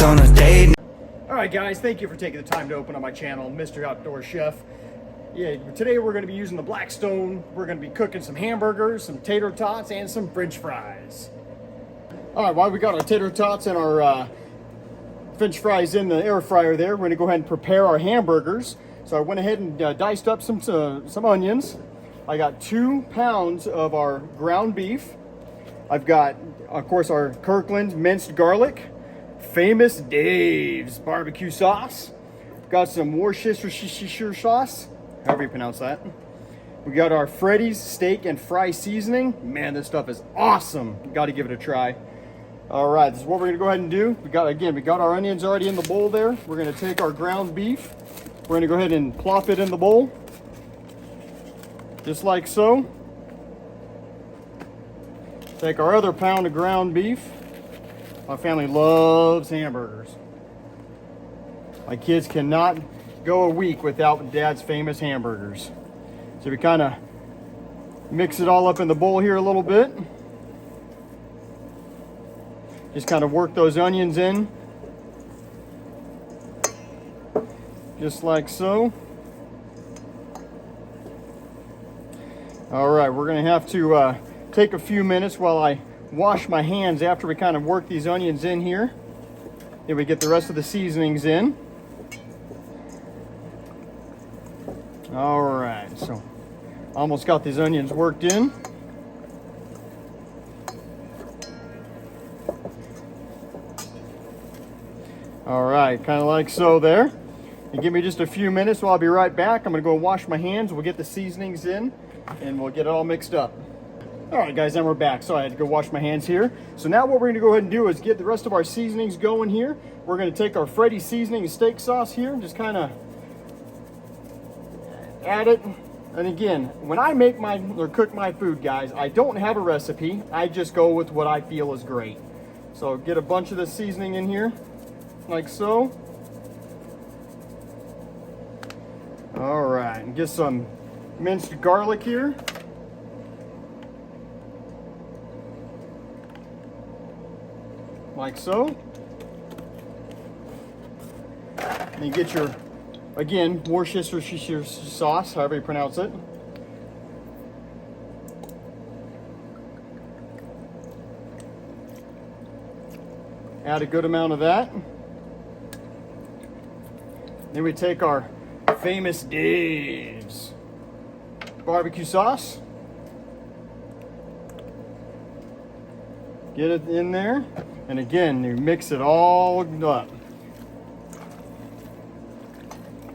just on a date. Alright guys, thank you for taking the time to open up my channel, Mr. Outdoor Chef. Yeah, today we're going to be using the Blackstone. We're going to be cooking some hamburgers, some tater tots, and some french fries. Alright, while we got our tater tots and our french fries in the air fryer there, we're going to go ahead and prepare our hamburgers. So I went ahead and diced up some onions. I got 2 pounds of our ground beef. I've got, of course, our Kirkland minced garlic, Famous Dave's barbecue sauce. Got some Worcestershire sauce, however you pronounce that. We got our Freddy's steak and fry seasoning. Man, this stuff is awesome. You got to give it a try. All right, this is what we're gonna go ahead and do. We got our onions already in the bowl there. We're gonna take our ground beef. We're gonna go ahead and plop it in the bowl, just like so. Take our other pound of ground beef. My family loves hamburgers. My kids cannot go a week without Dad's famous hamburgers. So we kind of mix it all up in the bowl here a little bit. Just kind of work those onions in. Just like so. All right, we're gonna have to take a few minutes while I wash my hands after we kind of work these onions in here. Then we get the rest of the seasonings in. All right, so almost got these onions worked in. All right, kind of like so there. You give me just a few minutes, so I'll be right back. I'm gonna go wash my hands, we'll get the seasonings in, and we'll get it all mixed up. All right, guys, then we're back. So I had to go wash my hands here. So now what we're gonna go ahead and do is get the rest of our seasonings going here. We're gonna take our Freddy's seasoning and steak sauce here, just kind of add it. And again, when I make or cook my food, guys, I don't have a recipe. I just go with what I feel is great. So get a bunch of the seasoning in here, like so. All right, and get some minced garlic here. Like so. And you get your, again, Worcestershire sauce, however you pronounce it. Add a good amount of that. Then we take our Famous Dave's barbecue sauce. Get it in there. And again, you mix it all up.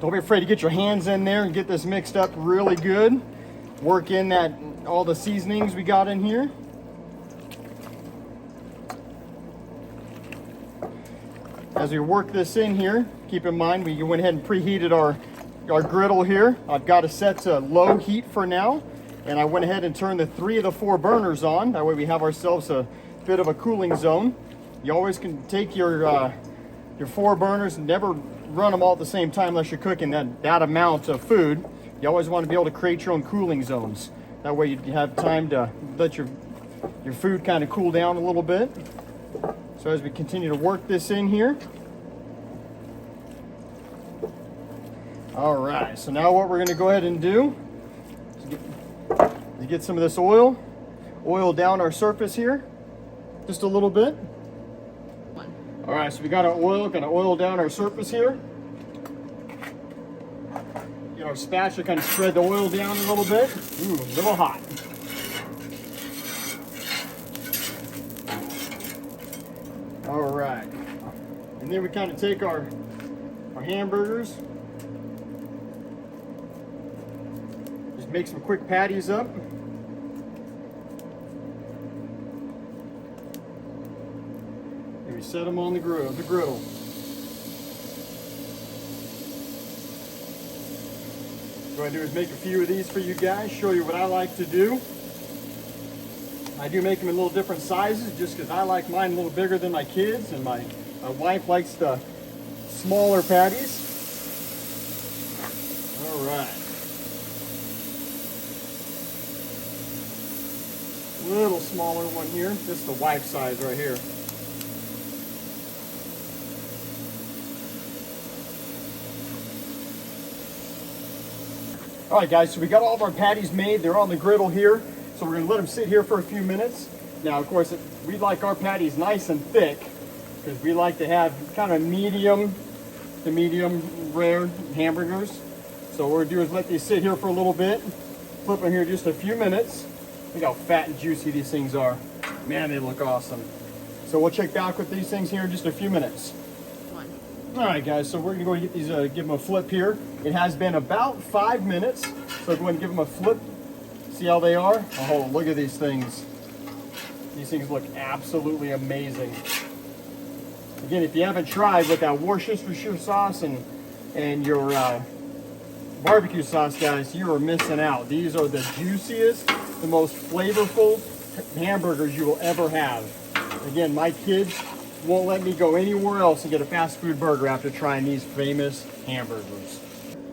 Don't be afraid to get your hands in there and get this mixed up really good. Work in all the seasonings we got in here. As we work this in here, keep in mind we went ahead and preheated our griddle here. I've got it set to low heat for now, and I went ahead and turned the 3 of the 4 burners on. That way we have ourselves a bit of a cooling zone. You always can take your 4 burners and never run them all at the same time unless you're cooking that amount of food. You always want to be able to create your own cooling zones. That way you have time to let your food kind of cool down a little bit. So as we continue to work this in here. All right, so now what we're gonna go ahead and do is get some of this oil down our surface here, just a little bit. All right, so we got our oil, gonna oil down our surface here. Get our spatula, kind of spread the oil down a little bit. Ooh, a little hot. All right, and then we kind of take our hamburgers, just make some quick patties up. And we set them on the griddle. What I do is make a few of these for you guys, show you what I like to do. I do make them in little different sizes just because I like mine a little bigger than my kids, and my wife likes the smaller patties. All right. Little smaller one here. This is the wife size right here. All right, guys, so we got all of our patties made. They're on the griddle here. So we're gonna let them sit here for a few minutes. Now, of course, we like our patties nice and thick because we like to have kind of medium to medium rare hamburgers. So what we're gonna do is let these sit here for a little bit. Flip them here just a few minutes. Look how fat and juicy these things are. Man, they look awesome. So we'll check back with these things here in just a few minutes. All right, guys, so we're gonna go and get these, give them a flip here. It has been about 5 minutes, so go ahead and give them a flip. See how they are? Oh, look at these things. These things look absolutely amazing. Again, if you haven't tried with that Worcestershire sauce and your barbecue sauce, guys, you are missing out. These are the juiciest, the most flavorful hamburgers you will ever have. Again, my kids won't let me go anywhere else and get a fast food burger after trying these famous hamburgers.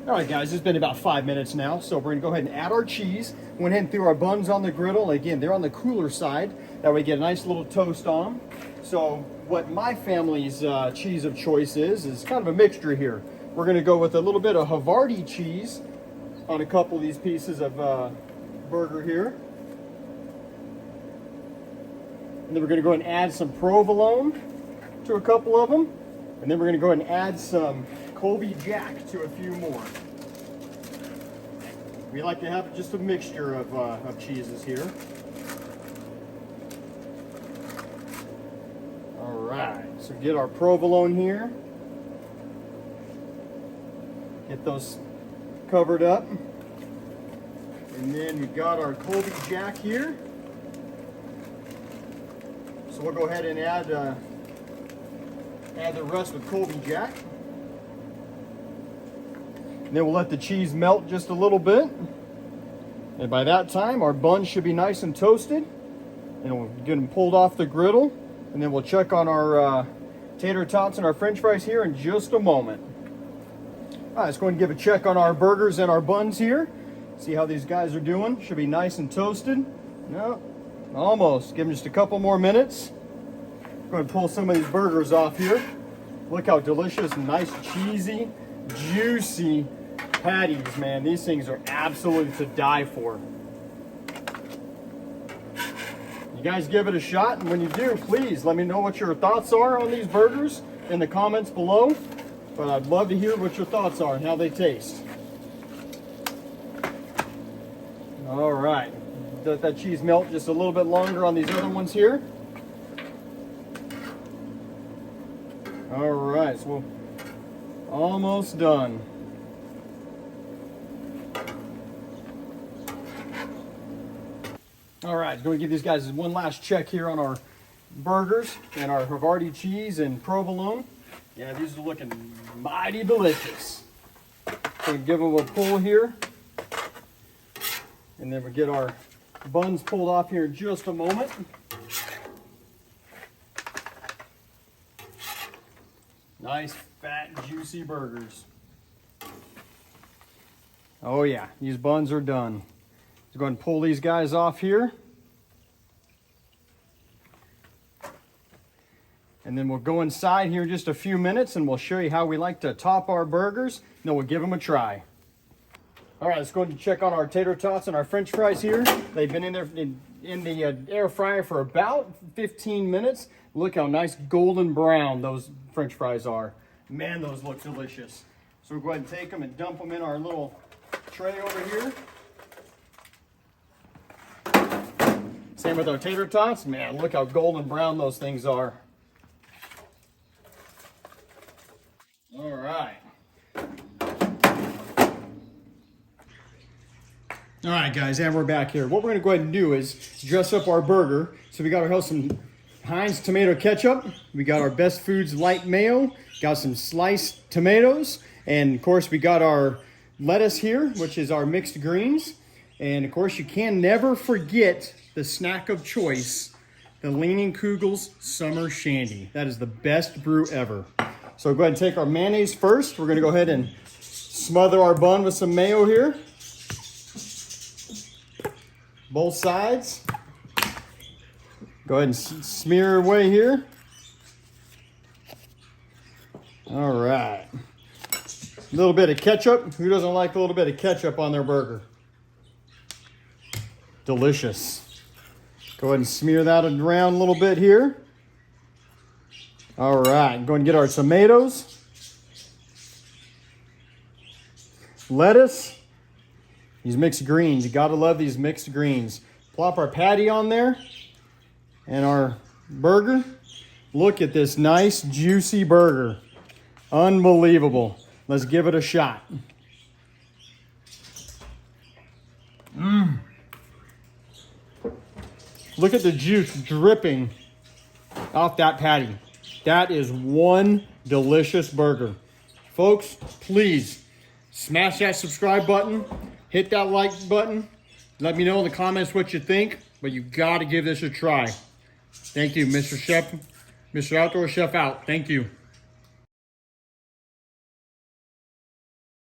All right, guys, it's been about 5 minutes now, so we're gonna go ahead and add our cheese. Went ahead and threw our buns on the griddle. Again, they're on the cooler side. That way we get a nice little toast on them. So what my family's cheese of choice is kind of a mixture here. We're gonna go with a little bit of Havarti cheese on a couple of these pieces of burger here. And then we're gonna go ahead and add some provolone to a couple of them. And then we're gonna go ahead and add some Colby Jack to a few more. We like to have just a mixture of cheeses here. All right, so get our provolone here. Get those covered up. And then we've got our Colby Jack here. So we'll go ahead and add the rest with Colby Jack. And then we'll let the cheese melt just a little bit. And by that time, our buns should be nice and toasted. And we'll get them pulled off the griddle. And then we'll check on our tater tots and our french fries here in just a moment. All right, let's go ahead and give a check on our burgers and our buns here. See how these guys are doing. Should be nice and toasted. No, almost. Give them just a couple more minutes. Go ahead and pull some of these burgers off here. Look how delicious, nice, cheesy, juicy patties, man. These things are absolutely to die for. You guys give it a shot, and when you do, please let me know what your thoughts are on these burgers in the comments below. But I'd love to hear what your thoughts are and how they taste. All right, let that cheese melt just a little bit longer on these other ones here. All right, so we're almost done. All right, going to give these guys one last check here on our burgers and our Havarti cheese and provolone. Yeah, these are looking mighty delicious. So we give them a pull here. And then we get our buns pulled off here in just a moment. Nice, fat, juicy burgers. Oh yeah, these buns are done. Let's go ahead and pull these guys off here. And then we'll go inside here in just a few minutes and we'll show you how we like to top our burgers. And then we'll give them a try. All right, let's go ahead and check on our tater tots and our french fries here. They've been in there in the air fryer for about 15 minutes. Look how nice golden brown those french fries are. Man, those look delicious. So we'll go ahead and take them and dump them in our little tray over here. Same with our tater tots. Man, look how golden brown those things are. All right. All right, guys, and we're back here. What we're going to go ahead and do is dress up our burger. So we got ourselves some Heinz tomato ketchup. We got our Best Foods light mayo. Got some sliced tomatoes. And, of course, we got our lettuce here, which is our mixed greens. And, of course, you can never forget the snack of choice, the Leaning Kugel's Summer Shandy. That is the best brew ever. So go ahead and take our mayonnaise first. We're going to go ahead and smother our bun with some mayo here. Both sides. Go ahead and smear away here. All right. A little bit of ketchup. Who doesn't like a little bit of ketchup on their burger? Delicious. Go ahead and smear that around a little bit here. All right, go and get our tomatoes, lettuce, these mixed greens. You gotta love these mixed greens. Plop our patty on there and our burger. Look at this nice, juicy burger. Unbelievable. Let's give it a shot. Look at the juice dripping off that patty. That is one delicious burger. Folks, please smash that subscribe button, hit that like button. Let me know in the comments what you think, but you gotta give this a try. Thank you, Mr. Chef, Mr. Outdoor Chef out. Thank you.